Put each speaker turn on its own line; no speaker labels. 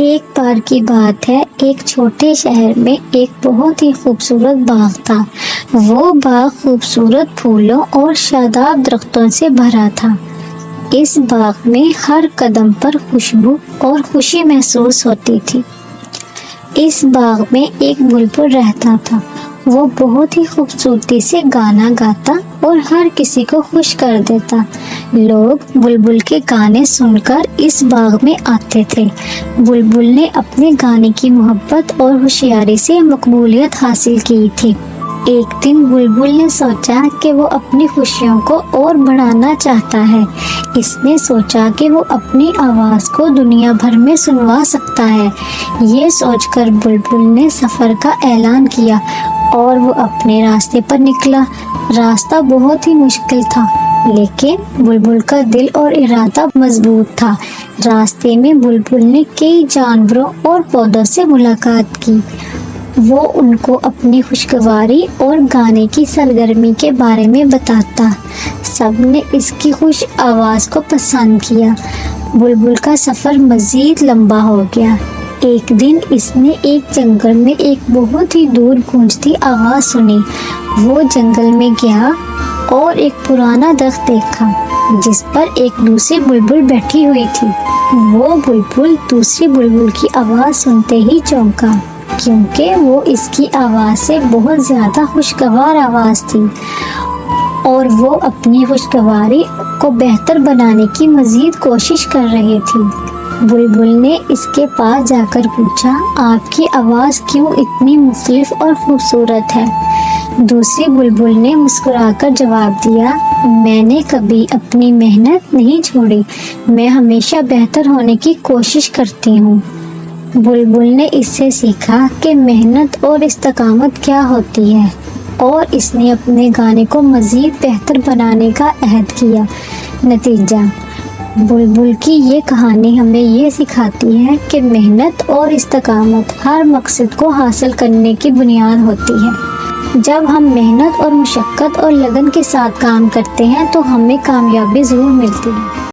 ایک بار کی بات ہے، ایک چھوٹے شہر میں ایک بہت ہی خوبصورت باغ تھا۔ وہ باغ خوبصورت پھولوں اور شاداب درختوں سے بھرا تھا۔ اس باغ میں ہر قدم پر خوشبو اور خوشی محسوس ہوتی تھی۔ اس باغ میں ایک بلبل رہتا تھا۔ وہ بہت ہی خوبصورتی سے گانا گاتا اور ہر کسی کو خوش کر دیتا۔ لوگ بلبل کے گانے سن کر اس باغ میں آتے تھے۔ بلبل نے اپنے گانے کی محبت اور ہوشیاری سے مقبولیت حاصل کی تھی۔ ایک دن بلبل نے سوچا کہ وہ اپنی خوشیوں کو اور بڑھانا چاہتا ہے۔ اس نے سوچا کہ وہ اپنی آواز کو دنیا بھر میں سنوا سکتا ہے۔ یہ سوچ کر بلبل نے سفر کا اعلان کیا اور وہ اپنے راستے پر نکلا۔ راستہ بہت ہی مشکل تھا، لیکن بلبل کا دل اور ارادہ مضبوط تھا۔ راستے میں بلبل نے کئی جانوروں اور پودوں سے ملاقات کی۔ وہ ان کو اپنی خوشگواری اور گانے کی سرگرمی کے بارے میں بتاتا۔ سب نے اس کی خوش آواز کو پسند کیا۔ بلبل کا سفر مزید لمبا ہو گیا۔ ایک دن اس نے ایک جنگل میں ایک بہت ہی دور گونجتی آواز سنی۔ وہ جنگل میں گیا اور ایک پرانا درخت دیکھا جس پر ایک دوسری بلبل بیٹھی ہوئی تھی۔ وہ بلبل دوسری بلبل کی آواز سنتے ہی چونکا، کیونکہ وہ اس کی آواز سے بہت زیادہ خوشگوار آواز تھی اور وہ اپنی خوشگواری کو بہتر بنانے کی مزید کوشش کر رہی تھی۔ بلبل نے اس کے پاس جا کر پوچھا، آپ کی آواز کیوں اتنی مختلف اور خوبصورت ہے؟ دوسری بلبل نے مسکرا کر جواب دیا، میں نے کبھی اپنی محنت نہیں چھوڑی، میں ہمیشہ بہتر ہونے کی کوشش کرتی ہوں۔ بلبل نے اس سے سیکھا کہ محنت اور استقامت کیا ہوتی ہے، اور اس نے اپنے گانے کو مزید بہتر بنانے کا عہد کیا۔ نتیجہ: بلبل کی یہ کہانی ہمیں یہ سکھاتی ہے کہ محنت اور استقامت ہر مقصد کو حاصل کرنے کی بنیاد ہوتی ہے۔ جب ہم محنت اور مشقت اور لگن کے ساتھ کام کرتے ہیں تو ہمیں کامیابی ضرور ملتی ہے۔